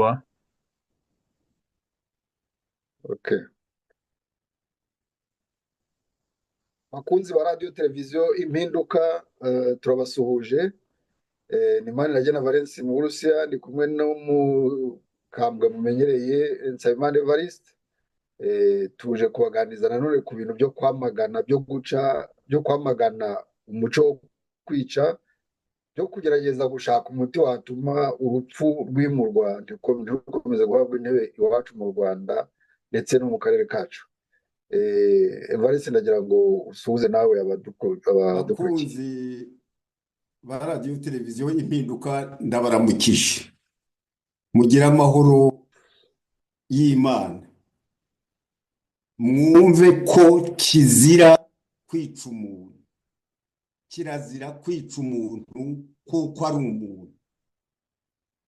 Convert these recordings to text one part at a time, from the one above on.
quoi? Okay. Bakunzi ba radiyo televiziyo impinduka turabasuhuje. Ni Maniragena Valens mu Burusiya, ndi kumwe n'umukambwe mumenyereye Nsabimana Evariste. Tuje kubaganiriza nanone ku bintu byo kwamagana byo kwamagana umuco wo kwica, byo kugerageza gushaka umuti watuma urupfu rwimurwa ntirukomeze guhabwa intebe iwacu mu Rwanda ndetse no mu karere kacu. Evariste, ndagira ngo usuhuze nawe abadukurikiye. bakunzi ba radiyo televiziyo impinduka ndabaramukije, mugire amahoro y'Imana. Mwumve ko kizira kwica umuntu, kirazira kwica umuntu kuko ari umuntu.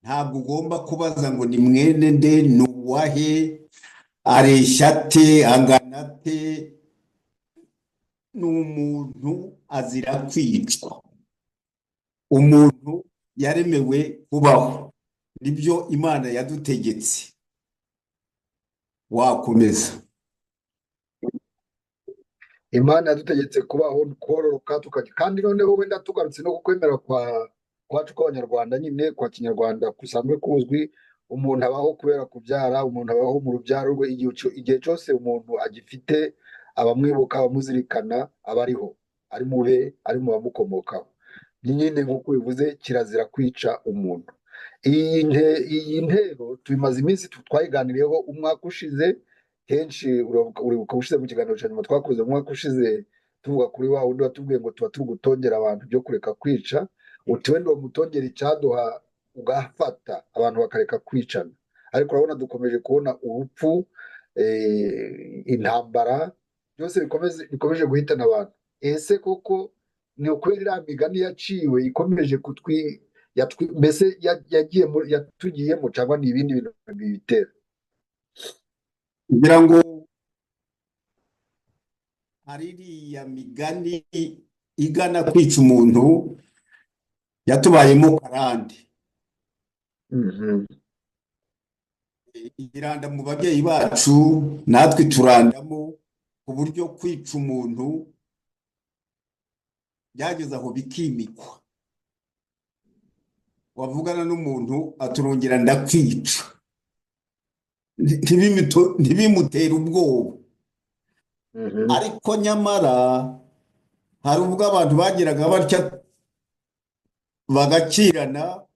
Ntabwo ugomba kubaza ngo ni mwene nde, ni uwahe, areshya ate, angana ate. Ni umuntu, azira kwicwa. Umuntu yaremewe kubaho, nibyo Imana yadutegetse. Wakomeza. Imana yadutegetse kubaho, kororoka, kandi noneho wenda tugarutse no kukwemera kwacu kw'abanyarwanda, nyine kwa kinyarwanda kusanzwe kuzwi. Umuntu abaho kubera kubyara, umuntu abaho mu rubyaro rwe. Igihe cyose umuntu agifite abamwibuka, abamuzirikana, aba ariho, ari mu be, ari mu bamukomokaho. Nyine nk'uko bivuze, kirazira kwica umuntu. Iyi ntero tubimaze iminsi twayiganiriyeho umwaka ushize kenshi. Uribuka ushize mu kiganiro cya nyuma twakoze umwaka ushize, tuvuga kuri wa wundi watubwiye ngo tuba turi gutongera abantu byo kureka kwica. Uti wenda uwo mutongera icyaduha ugafata abantu bakareka kwicana, ariko urabona dukomeje kubona urupfu, intambara, byose bikomeje guhitana abantu. Ese koko ni ukubera iriya migani yaciwe ikomeje mbese yatugiyemo, cyangwa ni ibindi bintu bibitera? Kugira ngo hari iriya migani igana kwica umuntu yatubayemo karande. Iranda mu babyeyi bacu, natwe turandamo, ku buryo kwica umuntu byageze aho bikimikwa. Wavugana n'umuntu aturongera ndakwica, ntibimutere ubwoba. Ariko nyamara hari ubwo abantu bagiraga batya bagakirana,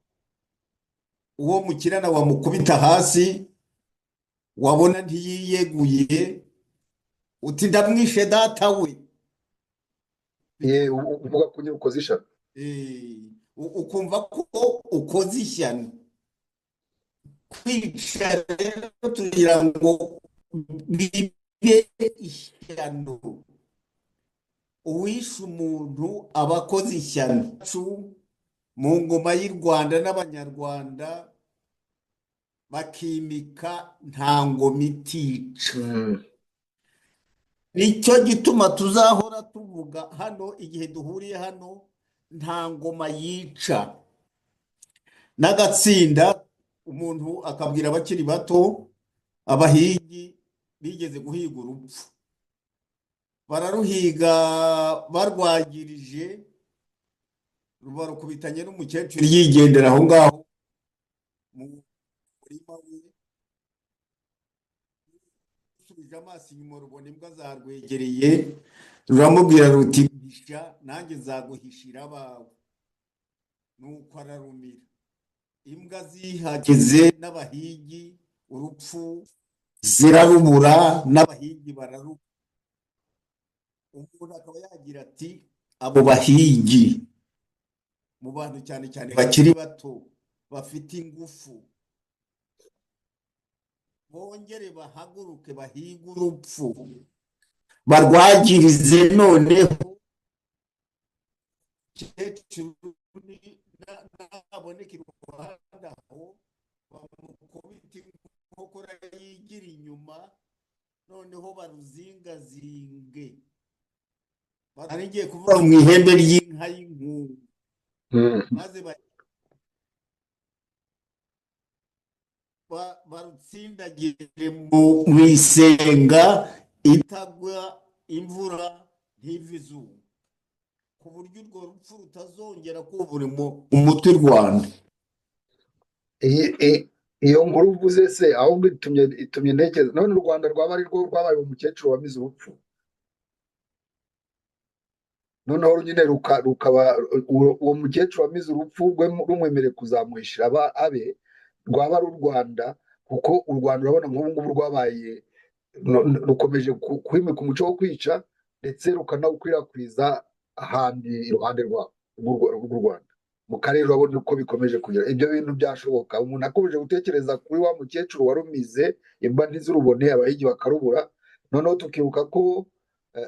uwo mukirana wamukubita hasi, wabona ntiyiyeguye, uti ndamwishe data we. Uvuga ko nyine ukoze ishyano. Ukumva ko ukoze ishyano. Kwica rero tugira ngo bibe ishyano. Uwishe umuntu aba akoze ishyano. Mu ngoma y'u Rwanda n'Abanyarwanda bakimika nta ngoma itica. Nicyo gituma tuzahora tuvuga hano igihe duhuriye hano, nta ngoma yica. N'agatsinda umuntu akabwira abakiri bato, abahigi bigeze guhiga urupfu, bararuhiga barwagirije, barukubitanye n'umukecuru yigendera aho ngaho mu murima we. Rusubije amaso inyuma rubona imbwa zarwegereye, ruramubwira ruti mpisha nanjye nzaguhishira abawe. Nuko ararumira. Imbwa zihageze n'abahigi, urupfu zirarubura, n'abahigi bararubura. Umuntu akaba yagira ati abo bahigi, mu bantu cyane cyane bakiri bato bafite ingufu, bongere bahaguruke bahige urupfu, barwagirize. Noneho umukecuru naboneka iruhande aho, bamukubita inkokora yigira inyuma, noneho baruzingazinge. Ari ngiye kuvuga mu ihembe ry'inka y'inkungu, maze barutsindagire mu isenga itagwa imvura ntive izuba, ku buryo urwo rupfu rutazongera kubura umuti u Rwanda. iyo nkuru uvuze se ahubwo itumye ntekereza none u Rwanda rwaba ari rwo rwabaye umukecuru wamize urupfu, noneho nyine rukaba uwo mukecuru wamize urupfu rumwemereye kuzamuhishira abe rwaba ari u Rwanda, kuko u Rwanda urabona nk'ubu ngubu rwabaye rukomeje kwimika umuco wo kwica ndetse rukanawukwirakwiza ahandi iruhande rw'u Rwanda mu karere. Urabona uko bikomeje kugera ibyo bintu byashoboka umuntu akomeje gutekereza kuri wa mukecuru warumize imba ntizirubone abahigi bakarubura, noneho tukibuka ko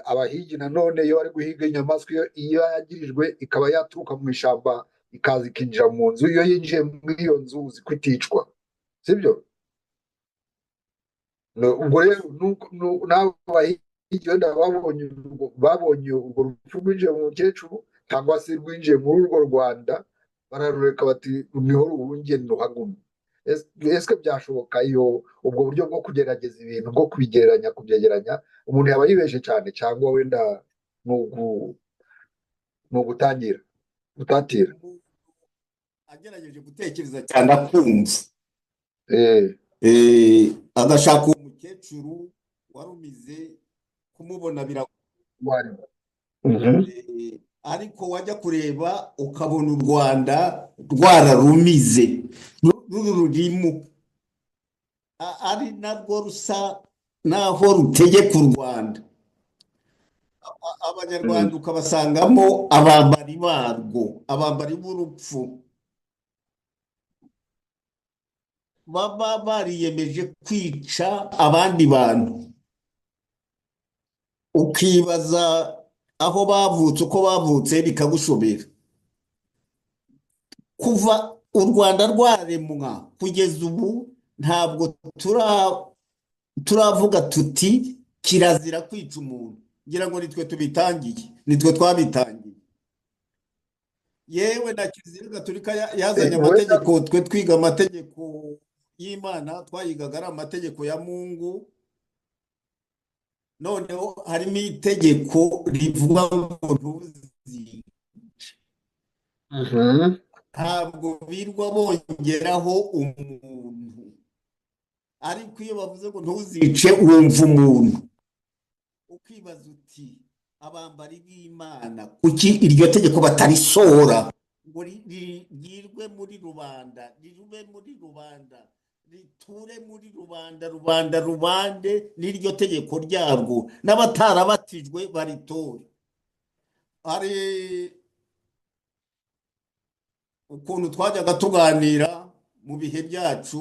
abahigi nanone iyo bari guhiga inyamaswa iyo yagirijwe ikaba yaturuka mu ishyamba ikaza ikinjira mu nzu, iyo yinjiye muri iyo nzu uzi ko iticwa, sibyo? ubwo rero n'abo bahigi wenda babonye urwo rupfu rwinjiye mu mukecuru cyangwa se rwinjiye muri urwo Rwanda, bararureka bati niho ruhungiye ntuhagume. Ese byashoboka iyo ubwo buryo bwo kugerageza ibintu bwo kubyegeranya umuntu yaba yibeshe cyane cyangwa wenda ni ugutangira gutatira agerageje gutekereza cyane akumva agashaka uwo mukecuru warumize kumubona biragoye, ariko wajya kureba ukabona u Rwanda rwararumize rurimo ari narwo rusa naho rutegeka u Rwanda. Abanyarwanda ukabasangamo abambari barwo, abambari b'urupfu, baba bariyemeje kwica abandi bantu. Ukibaza aho bavutse, uko bavutse bikagushobera. Kuva u Rwanda rwaremwa kugeza ubu ntabwo turavuga tuti kirazira kwica umuntu. Ngira ngo nitwe tubitangiye, nitwe twabitangiye. Yewe na Kiliziya Gatolika yazanye amategeko, twe twiga amategeko y'Imana twayigaga ari amategeko ya Mungu. Noneho harimo itegeko rivuga ngo ntuzice. Ntabwo birwa bongeraho umuntu, ariko iyo bavuze ngo ntuzice wumva umuntu. Ukibaza uti abambari b'Imana kuki iryo tegeko batarisohora ngo ryirwe muri rubanda, rirube muri rubanda, riture muri rubanda, rubanda rubande n'iryo tegeko ryarwo, n'abatarabatijwe baritore. Hari ukuntu twajyaga tuganira mu bihe byacu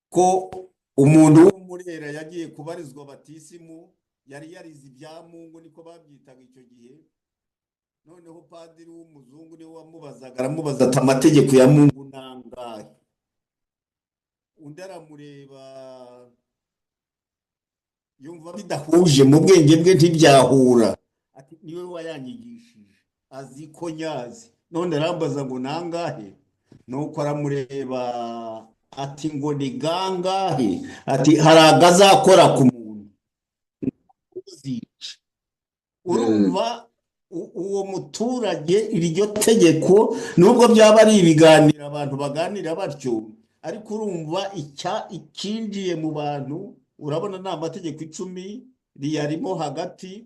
ko umuntu w'umurera yagiye kubarizwa batisimu, yari yarize ibya Mungu, niko babyitaga icyo gihe. Noneho padiri w'umuzungu niwe wamubazaga, aramubaza ati amategeko ya Mungu nangahe? Undi aramureba yumva bidahuje mu bwenge bwe, ntibyahura. Ati niwe wayanyigishije, azi ko nyazi, none arambaza ngo nangahe? Nuko aramureba ati ngo ni gangahe? Ati hari agazakora ku muntu uzica. Urumva uwo muturage iryo tegeko, nubwo byaba ari ibiganiro abantu baganira batyo, ariko urumva ikinjiye mu bantu. Urabona ni amategeko 10 riyarimo hagati,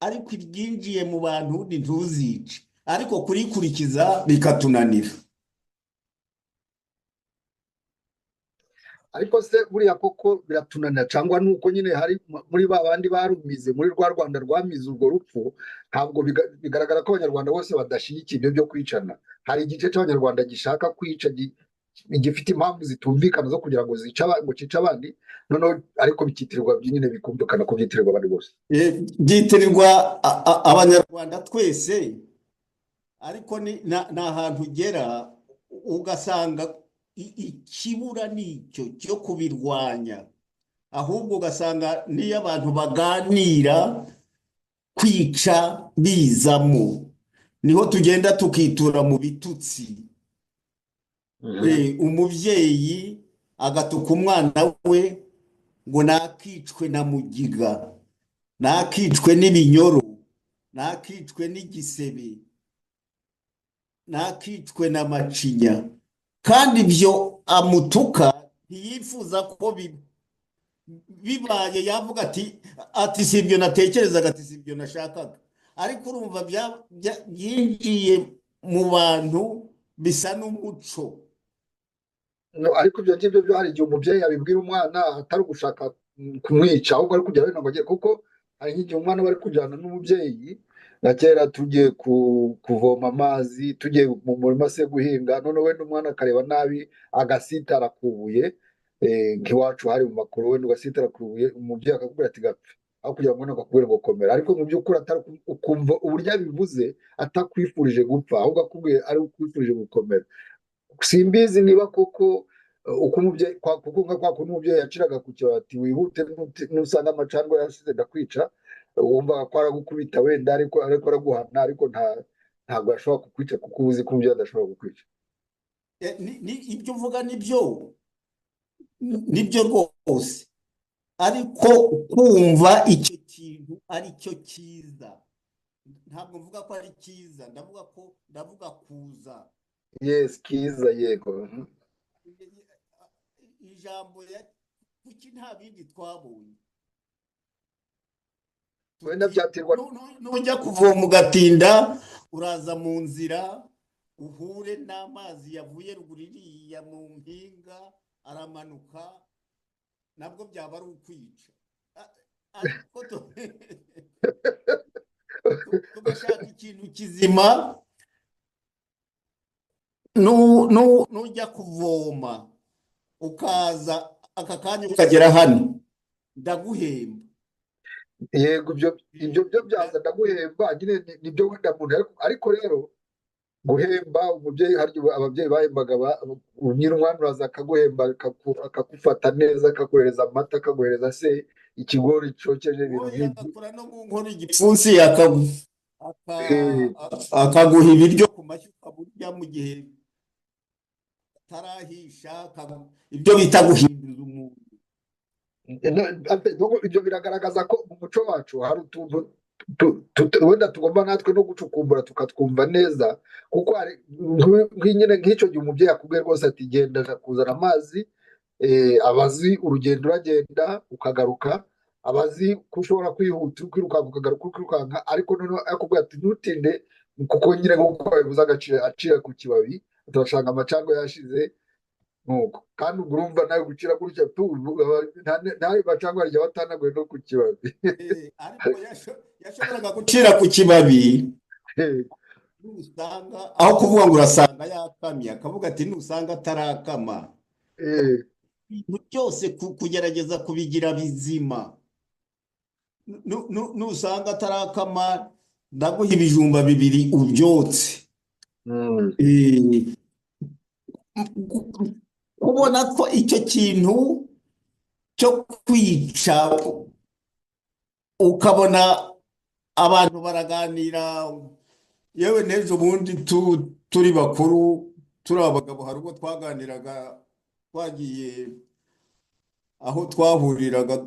ariko iryinjiye mu bantu ni ntuzice, ariko kurikurikiza bikatunanira. ariko se buriya koko biratunanira cyangwa nuko nyine hari muri ba bandi barumize muri rwa Rwanda rwamize urwo rupfu? Ntabwo bigaragara ko abanyarwanda bose badashyigikiye ibyo byo kwicana. Hari igice cy'abanyarwanda gishaka kwica, gifite impamvu zitumvikana zo kugira ngo cice abandi, noneho ariko bikitirirwa nyine, bikumvikana ko byitirirwa abandi bose, byitirirwa abanyarwanda twese. Ariko ni ahantu ugera ugasanga ikibura nicyo cyo kubirwanya, ahubwo ugasanga niyo abantu baganira kwica bizamo, niho tugenda tukitura mu bitutsi. Umubyeyi agatuka umwana we ngo nakicwe na mugiga, nakicwe n'ibinyoro, nakicwe n'igisebe, nakicwe na macinya, kandi ibyo amutuka ntiyifuza ko bibaye, yavuga ati si ibyo natekerezaga, ati si ibyo nashakaga. Ariko urumva byinjiye mu bantu, bisa n'umuco. ariko ibyo ngibyo byo hari igihe umubyeyi abibwira umwana atari ugushaka kumwica, ahubwo ari kugira ngo agere, kuko hari nk'igihe umwana bari kujyana n'umubyeyi, na kera tugiye kuvoma amazi, tugiye mu murima se guhinga, none wenda umwana akareba nabi agasitara ku ibuye, nk'iwacu hari mu makuru, wenda ugasitara ku ibuye, umubyeyi akakubwira ati gapfe, aho kugira ngo akakubwira ngo komera. Ariko mu by'ukuri ukumva uburyo abivuze atakwifurije gupfa, ahubwo akubwiye ari ukwifurije gukomera. Simbizi niba koko uko umubyeyi, kuko nka kwa kundi umubyeyi yaciraga ku kibabi ati wihute nusanga amacandwe yasize ndakwica, wumva ko aragukubita wenda, ariko araguhana, ariko ntabwo yashobora kukwica kuko uzi ko umubyeyi adashobora kukwica. Ibyo uvuga nibyo rwose, ariko kumva icyo kintu ari cyo cyiza, ntabwo mvuga ko ari cyiza, ndavuga kuza. Yes, kiza, yego. Ijambo kuki nta bindi twabonye, wenda byaterwa. nujya kuvoma ugatinda, uraza mu nzira uhure n'amazi yavuye ruguru iriya mu mpinga, aramanuka, nabwo byaba ari ukwica. Ariko tugashaka ikintu kizima, nujya kuvoma ukaza aka kanya ukagera hano, ndaguhemba. Yego, ibyo byaza ndaguhemba, nyine nibyo wenda muntu, ariko rero guhemba umubyeyi, hari ababyeyi bahembaga nyir'umwana, uraza akaguhemba, akagufata neza, akaguhereza amata, akaguhereza se ikigori cyokeje, ibintu nk'ibyo, agakora no mu nkono igipfunsi, akaguha ibiryo ku mashyi ukaburya mu gihe atarahisha, ibyo bita guhinduza umuntu. ibyo biragaragaza ko mu muco wacu hari utuntu wenda tugomba natwe no gucukumbura tukatwumva neza, kuko hari nyine nk'icyo gihe umubyeyi akubwiye rwose ati genda kuzana amazi, abazi urugendo uragenda ukagaruka, abazi ko ushobora kwihuta kwirukanka ukagaruka ukirukanka, ariko noneho akubwira ati ntutinde, kuko nyine nk'uko babivuze acira ku kibabi, turashanga amacandwe yashize, nuko kandi ubwo urumva nawe gucira gutya ntayo macandwe arya batanaguye no ku kibabi. Ariko yashoboraga gucira ku kibabi, aho kuvuga ngo urasanga yakamye, akavuga ati nusanga atarakama. Ibintu byose kugerageza kubigira bizima, nusanga atarakama, ndaguha ibijumba bibiri ubyotse. Ubona ko icyo kintu cyo kwica, ukabona abantu baraganira, yewe n'ejo bundi turi bakuru, turi abagabo, hari ubwo twaganiraga, twagiye aho twahuriraga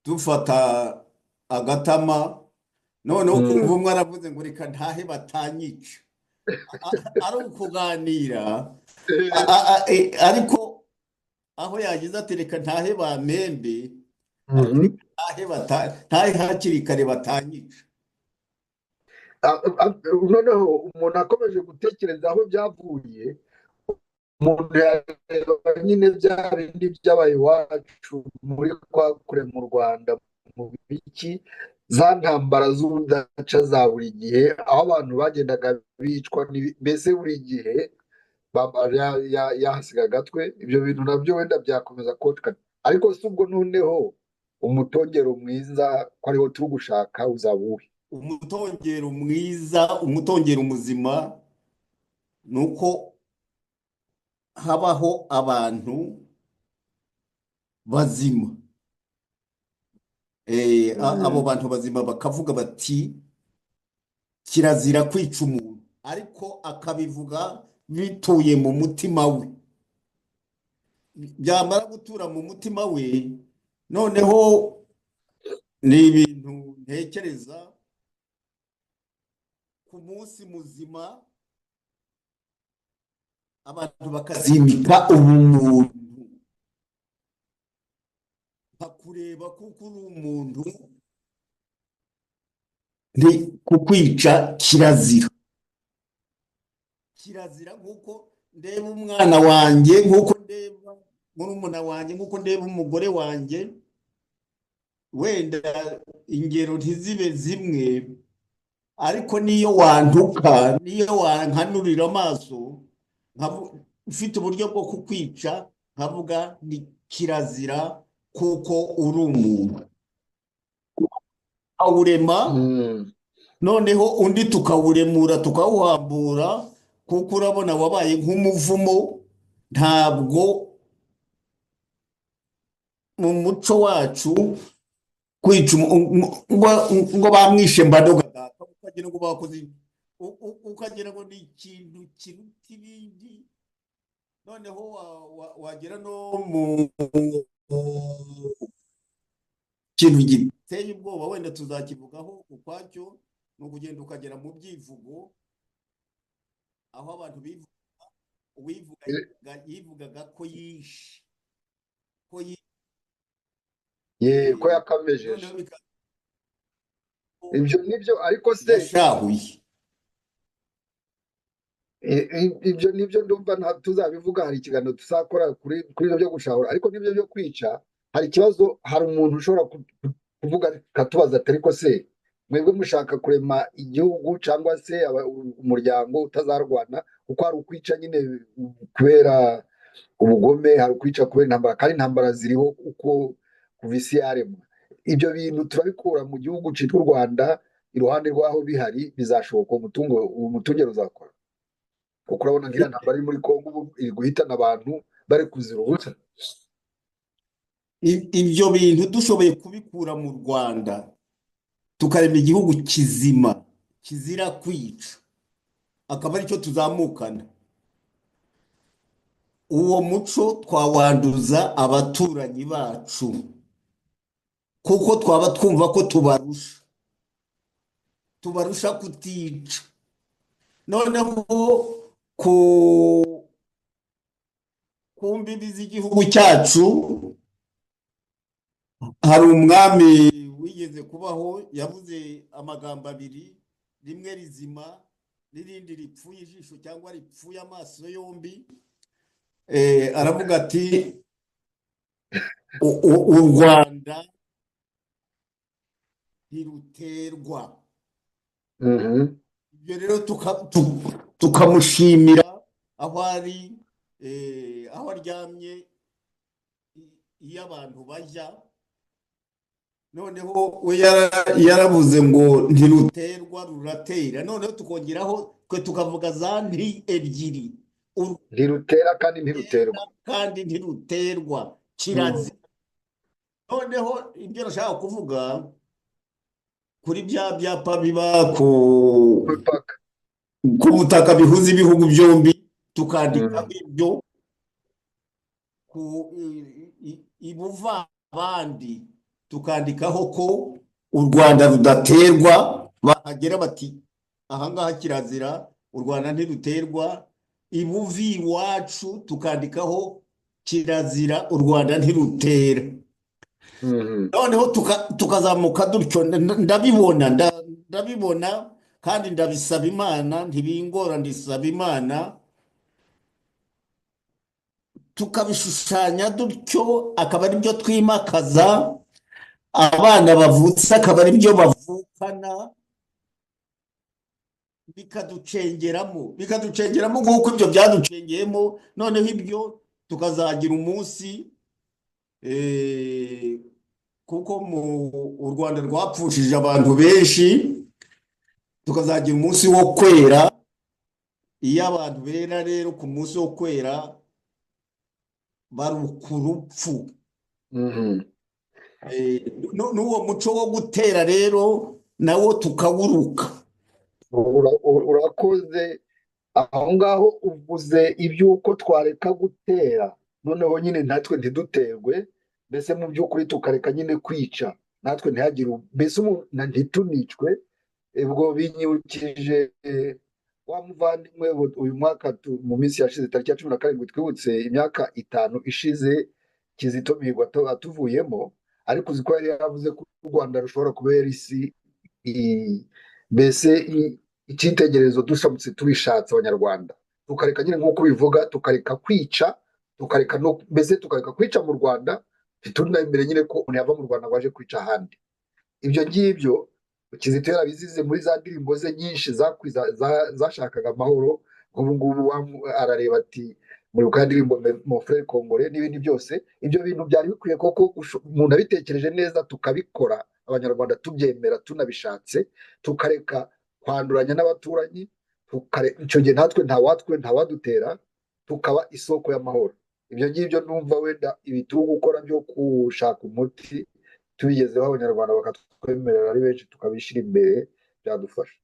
dufata agatama, noneho kumva umwe aravuze ngo reka ntahe batanyica, ari ukuganira, ariko aho yagize ati reka ntahe bamembe, ntahe hakiri kare batanyica. Noneho umuntu akomeje gutekereza aho byavuye, umuntu yareba nyine bya bindi byabaye iwacu muri kwa kure mu Rwanda, mu biki, za ntambara z'urudaca za buri gihe, aho abantu bagendaga bicwa, mbese buri gihe yahasiga agatwe. Ibyo bintu nabyo wenda byakomeza kotka, ariko si ubwo noneho umutongero mwiza ko ariho turi gushaka uzaba uwuhe? Umutongero mwiza, umutongero muzima, ni uko habaho abantu bazima. Abo bantu bazima bakavuga bati kirazira kwica umuntu, ariko akabivuga bituye mu mutima we, byamara gutura mu mutima we, noneho ni ibintu ntekereza ku munsi muzima abantu bakazimika ubumuntu, bakureba kuko uri umuntu, kukwica kirazira. Kirazira nk'uko ndeba umwana wanjye, nk'uko ndeba murumuna wanjye, nk'uko ndeba umugore wanjye, wenda ingero ntizibe zimwe, ariko niyo wantuka, niyo wankanurira amaso, ufite uburyo bwo kukwica, nkavuga ni kirazira kuko uri umuntu. Awurema, noneho undi tukawuremura, tukawuhambura, kuko urabona wabaye nk'umuvumo. Ntabwo mu muco wacu kwica ngo bamwishe Mbadoga data, ukagira ngo bakoze, ukagira ngo ni ikintu kiruta ibindi, noneho wagera no mu kintu giteye ubwoba, wenda tuzakivugaho ukwacyo, ni ukugenda ukagera mu byivugo, aho abantu yivugaga ko yishe, ko yakamejeje. Ibyo nibyo, ariko se yashahuye. ibyo nibyo ndumva tuzabivuga, hari ikiganiro tuzakora kuri ibyo byo gushahura, ariko nibyo byo kwica. Hari ikibazo, hari umuntu ushobora kuvuga akatubaza ati ariko se mwebwe mushaka kurema igihugu cyangwa se umuryango utazarwana, kuko hari ukwica nyine kubera ubugome, hari ukwica kubera intambara, kandi intambara ziriho uko kuva isi yaremwa. Ibyo bintu turabikura mu gihugu cyitwa u Rwanda, iruhande rw'aho bihari bizashoboka, umutungero uzakora. kuko urabona nk'iriya ntambara iri muri Kongo ubu iri guhitana abantu bari kuzira ubusa. Ibyo bintu dushoboye kubikura mu Rwanda, tukarema igihugu kizima kizira kwica, akaba aricyo tuzamukana, uwo muco twawanduza abaturanyi bacu, kuko twaba twumva ko tubarusha kutica. Noneho ku mbibi z'igihugu cyacu hari umwami wigeze kubaho, yavuze amagambo abiri, rimwe rizima n'irindi ripfuye ijisho cyangwa ripfuye amaso yombi. Aravuga ati u Rwanda ntiruterwa. Ibyo rero tukamushimira aho ari, aho aryamye, iyo abantu bajya. Noneho we yaravuze ngo ntiruterwa ruratera. Noneho tukongeraho twe tukavuga za nti ebyiri, ntirutera kandi ntiruterwa, kandi ntiruterwa kirazira. Noneho ibyo nashaka kuvuga kuri bya byapa biba ku butaka bihuza ibihugu byombi, tukandika ibyo ibuva abandi, tukandikaho ko u Rwanda rudaterwa. Bahagera bati ahangaha kirazira, u Rwanda ntiruterwa. Ibuvi iwacu tukandikaho kirazira, u Rwanda ntirutera. Noneho tukazamuka dutyo. Ndabibona kandi ndabisaba Imana, ntibingora, ndisaba Imana, tukabishushanya dutyo, akaba ari byo twimakaza. Abana bavutse akaba ari byo bavukana, bikaducengeramo nk'uko ibyo byaducengeyemo. Noneho ibyo tukazagira umunsi, kuko u Rwanda rwapfushije abantu benshi, tukazagira umunsi wo kwera. Iyo abantu bera rero ku munsi wo kwera baruka urupfu. N'uwo muco wo gutera rero nawo tukawuruka. Urakoze. aho ngaho uvuze iby'uko twareka gutera noneho nyine natwe ntiduterwe, mbese mu by'ukuri tukareka nyine kwica natwe ntihagire mbese ntitunicwe. ubwo binyibukije wa muvandimwe uyu mwaka mu minsi yashize tariki ya 17 twibutse imyaka 5 ishize Kizito Mihigo atuvuyemo, ariko uzi ko yari yaravuze ko u Rwanda rushobora kubera isi mbese icyitegererezo dushabutse tubishatse abanyarwanda, tukareka nyine nk'uko bivuga, tukareka kwica, tukareka no mbese tukareka kwica mu Rwanda, ntitunemerere nyine ko umuntu yava mu Rwanda ngo aje kwica ahandi. Ibyo ngibyo Kizito yarabizize muri za ndirimbo ze nyinshi zashakaga amahoro. Ubu ngubu arareba ati muri ka ndirimbo Mon frère Congolais n'ibindi byose, ibyo bintu byari bikwiye koko umuntu abitekereje neza tukabikora, abanyarwanda tubyemera tunabishatse, tukareka kwanduranya n'abaturanyi, icyo gihe natwe ntawadutera, tukaba isoko y'amahoro. Ibyo ngibyo numva wenda ibi turi gukora byo gushaka umuti tubigezeho abanyarwanda bakatwemerera ari benshi tukabishyira imbere, byadufasha.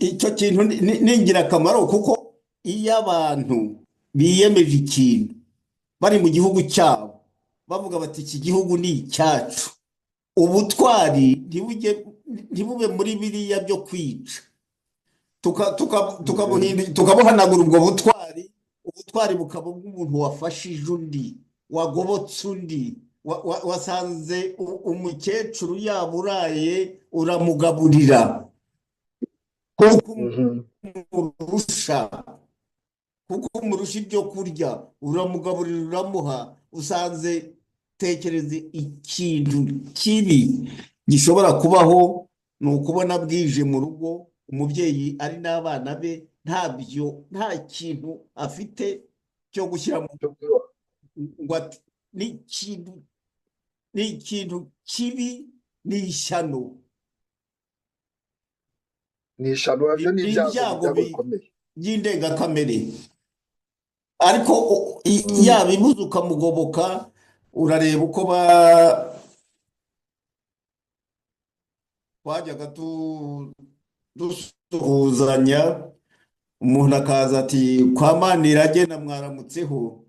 icyo kintu ni ingirakamaro, kuko iyo abantu biyemeje ikintu bari mu gihugu cyabo bavuga bati iki gihugu ni icyacu, ubutwari ntibube muri biriya byo kwica, tukabuhanagura ubwo ubutwari bukaba bw'umuntu wafashije undi, wagobotse undi, wasanze umukecuru yaburaye uramugaburira kuko umurusha ibyo kurya, uramugaburira uramuha. usanze tekereze ikintu kibi gishobora kubaho ni ukubona bwije mu rugo umubyeyi ari n'abana be nta kintu afite cyo gushyira mu ngo ati ni ikintu kibi, ni ishyano, ni ishyano, nabyo ni ibyago bikomeye by'indengakamere. ariko yabibuze ukamugoboka, urareba uko twajyaga dusuhuzanya, umuntu akaza ati kwa Manirage na mwaramutseho,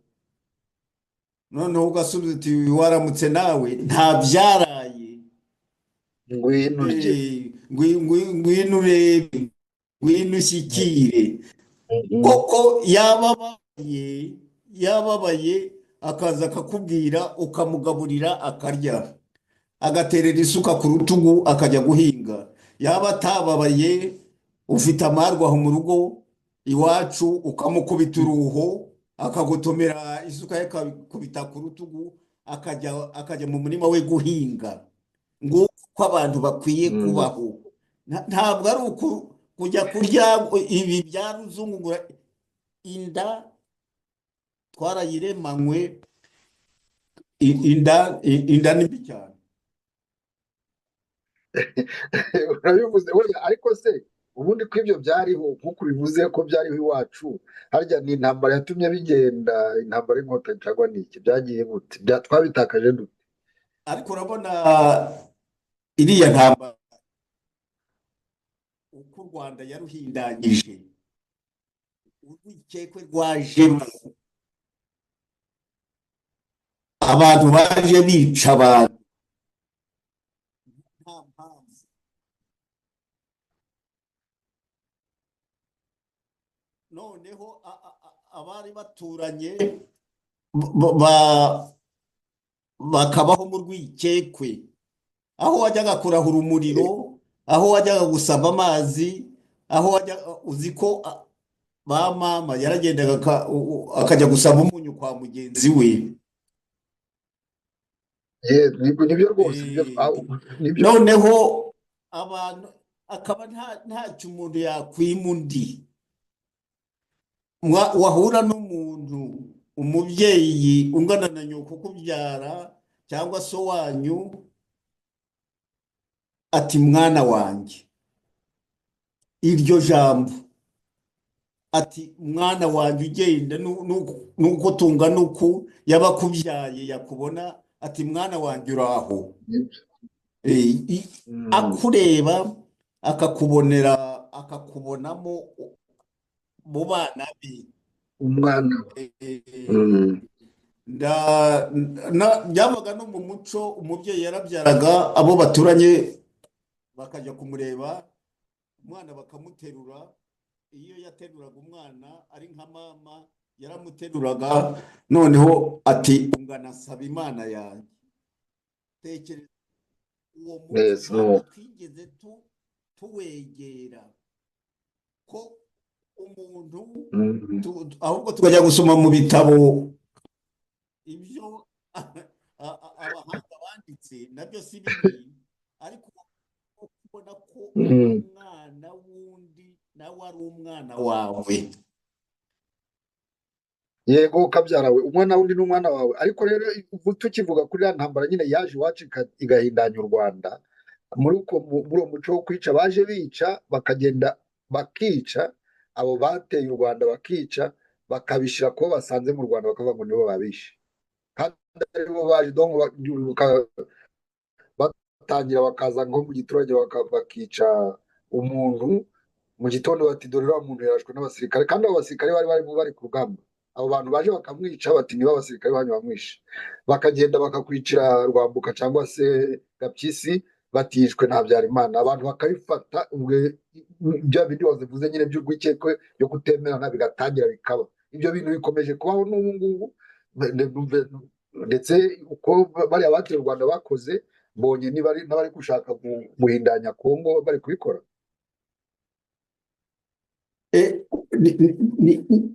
noneho ugasubiza uti waramutse nawe, nta byaraye, ngwino urye, ngwino urebe, ngwino ushyikire. koko yababaye akaza akakubwira, ukamugaburira akarya, agaterera isuka ku rutugu akajya guhinga. yaba atababaye, ufite amarwa aho mu rugo iwacu, ukamukubita uruho akagutomera isuka ye akabikubita ku rutugu, akajya mu murima we guhinga. nguko abantu bakwiye kubaho, ntabwo ari kujya kurya ibi bya ruzungu. inda twarayiremanywe, inda ni mbi cyane. urabivuze wenda, ariko se ubundi ko ibyo byariho nk'uko bivuze ko byariho iwacu, harya ni intambara yatumye bigenda, intambara y'inkotanyi cyangwa ni iki, byagiye gute, twabitakaje dute? ariko urabona iriya ntambara uko u Rwanda yaruhindanyije, urwikekwe rwajemo, abantu baje bica abantu nta mpamvu. noneho abari baturanye bakabaho mu rwikekwe, aho wajyaga kurahura umuriro, aho wajyaga gusaba amazi, aho uzi ko ba mama yaragendaga akajya gusaba umunyu kwa mugenzi we. nibyo rwose, noneho abantu akaba ntacyo umuntu yakwima undi. wahura n'umuntu, umubyeyi ungana na nyoko ukubyara cyangwa so wanyu, ati mwana wanjye, iryo jambo ati mwana wanjye ugenda nuko tungana uku, yabakubyaye yakubona ati mwana wanjye uraho, akureba akakubonera akakubonamo mu bana be. umwana. Eh, Mm. byabaga no mu muco, umubyeyi yarabyaraga, abo baturanye bakajya kumureba, umwana bakamuterura. Iyo yateruraga umwana ari nka mama, yaramuteruraga, noneho ati ungana nsaba imana yanjye. Tekereza uwo muco Yes, ntabwo no. twigeze tuwegera, ko umuntu Mm. ahubwo tukajya gusoma mu bitabo ibyo abahanga banditse, nabyo si bibi, ariko kubona ko Mm. umwana wundi nawe ari umwana wawe. Yego ukabyara we, umwana wundi ni umwana wawe. Ariko rero ubu tukivuga kuri ya ntambara nyine yaje iwacu igahindanya u Rwanda, muri uwo muco wo kwica, baje bica bakagenda bakica abo bateye u Rwanda, bakica bakabishyira kubo basanze mu Rwanda, bakavuga ngo nibo babishe, kandi aribo baje donc batangira bakaza nko mu giturage bakica umuntu mu gitondo, bati dore uriya muntu yarashwe n'abasirikare, kandi abo basirikare bari ku rugamba. Abo bantu baje bakamwica bati niba abasirikare banyu bamwishe, bakagenda bakakwicira Rwambuka cyangwa se Gapyisi, batishwe na Habyarimana. Abantu bakabifata bya bindi wazivuze nyine by'urwikekwe yo kutemerana, bigatangira bikaba. Ibyo bintu bikomeje kubaho n'ubu ngubu, ndetse uko bariya bateye u Rwanda bakoze, mbonye n'abari gushaka guhindanya Kongo bari kubikora.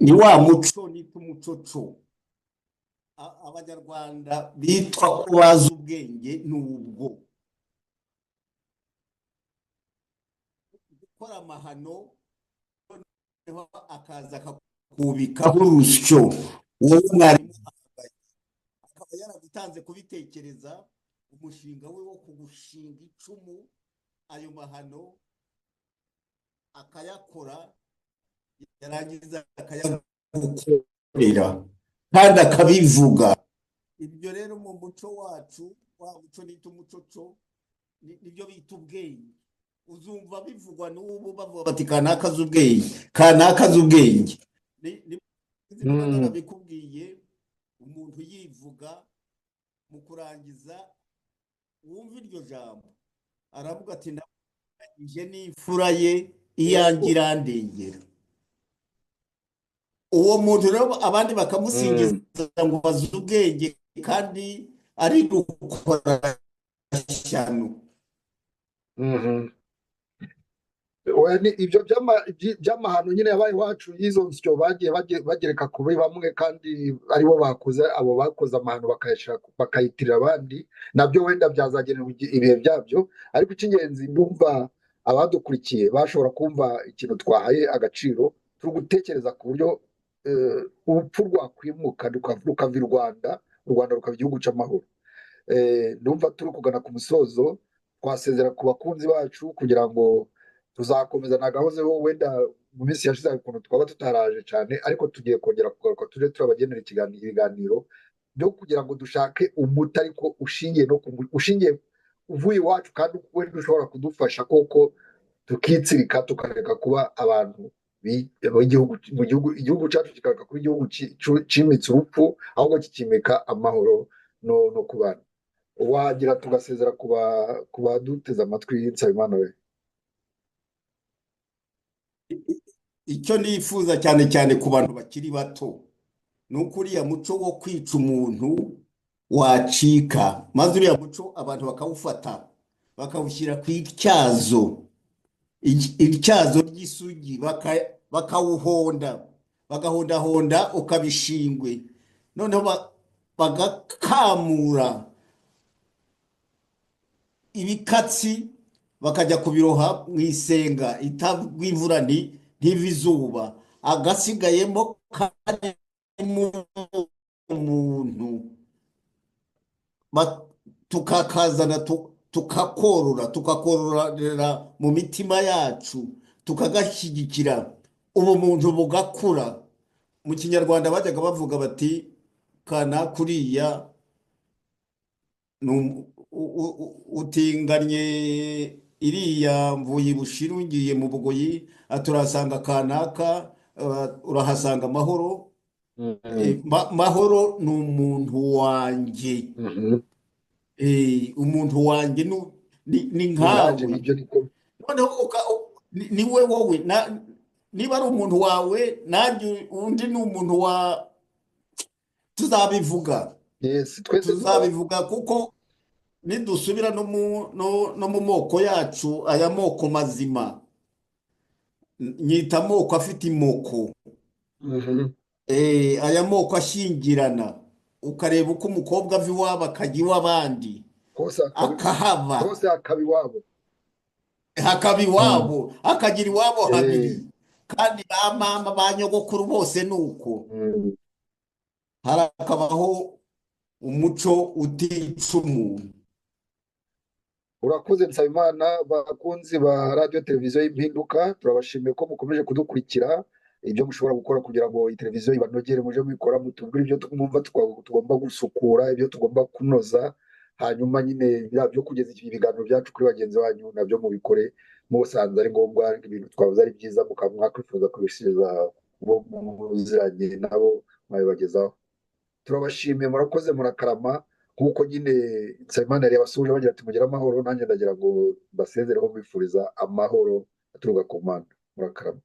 Ni wa muco nita umucoco. Abanyarwanda bitwa ko bazi ubwenge n'ubwo gukora amahano, noneho akaza akakubikaho urusyo, wowe mwarimu akaba yaragutanze kubitekereza, umushinga we wo kugushinga icumu, ayo mahano akayakora, yarangiza akayagukorera kandi akabivuga. Ibyo rero mu muco wacu, wa muco nita umucoco, nibyo bita ubwenge. Uzumva bivugwa n'ubu bavuga bati kanaka azi ubwenge, kanaka azi ubwenge. Niba narabikubwiye, umuntu yivuga, mu kurangiza wumva iryo jambo aravuga ati ndangije n'imfura ye iyanjye irandengera. Uwo muntu rero abandi bakamusingiza ngo bazi ubwenge, kandi ari gukora ishyano. Ibyo by'amahano nyine yabaye iwacu, y'izo nsyo bagiye bagereka kuri bamwe, kandi aribo bakoze, abo bakoze amahano bakayitirira abandi, nabyo wenda byazagenerwa ibihe byabyo. Ariko icy'ingenzi, ndumva abadukurikiye bashobora kumva ikintu twahaye agaciro, turi gutekereza ku buryo urupfu rwakwimuka rukava i Rwanda, u Rwanda rukaba igihugu cy'amahoro. Ndumva turi kugana ku musozo, twasezera ku bakunzi bacu kugira ngo tuzakomeza nagahozeho, wenda mu minsi yashize ukuntu twaba tutaraje cyane, ariko tugiye kongera kugaruka tuje turabagenera ibiganiro byo kugira ngo dushake umuti, ariko ushingiye uvuye iwacu, kandi wenda ushobora kudufasha koko tukitsirika, tukareka kuba abantu igihugu cyacu kikareka kuba igihugu cimitse urupfu, ahubwo kikimika amahoro no kubana. Wagira tugasezera ku baduteze amatwi, Nsabimana we. Icyo nifuza cyane cyane ku bantu bakiri bato, ni uko uriya muco wo kwica umuntu wacika, maze uriya muco abantu bakawufata bakawushyira ku ityazo ry'isugi, bakawuhonda, bagahondahonda ukabishingwe, noneho bagakamura ibikatsi, bakajya kubiroha mu isenga itagwa imvura ntive izuba, agasigayemo karimo umuntu, tukakazana tukakororera mu mitima yacu, tukagashyigikira, ubumuntu bugakura. Mu kinyarwanda bajyaga bavuga bati kana kuriya utinganye iriya mvuye Bushiru ngiye mu Bugoyi turahasanga kanaka urahasanga Mahoro. Mhm. Mahoro ni umuntu wanjye. Mhm. Umuntu wanjye ni ni nkanjye nkawe. ibyo niko. Noneho ni we wowe niba ari umuntu wawe nanjye undi ni umuntu wa tuzabivuga Yes, twese tuzabivuga kuko nidusubira no mu moko yacu aya moko mazima nyita amoko afite imoko. Mhm. Aya moko ashingirana ukareba uko umukobwa ava iwabo akajya iw'abandi hose akahaba hose hakaba iwabo. hakaba Mhm. iwabo akagira iwabo Eh, habiri kandi ba mama ba nyogokuru bose ni uko mhm. harakabaho umuco utica umuntu. Urakoze Nsabimana. Bakunzi ba radiyo televiziyo y'impinduka, turabashimiye ko mukomeje kudukurikira. Ibyo mushobora gukora kugira ngo iyi televiziyo ibanogere muje mubikora, mutubwire ibyo mwumva tugomba gusukura, ibyo tugomba kunoza, hanyuma nyine bya byo kugeza ibiganiro byacu kuri bagenzi banyu nabyo mubikore musanze ari ngombwa, ibintu twavuze ari byiza mukaba mwakwifuza kubishiriza bo muziranye nabo mwabibagezaho. Turabashimiye, murakoze, murakarama. Nk'uko nyine Nsabimana yari yabasuje bagira ati mugire amahoro, nanjye ndagira ngo basezereho mbifuriza amahoro aturuka ku Mana. Murakarama.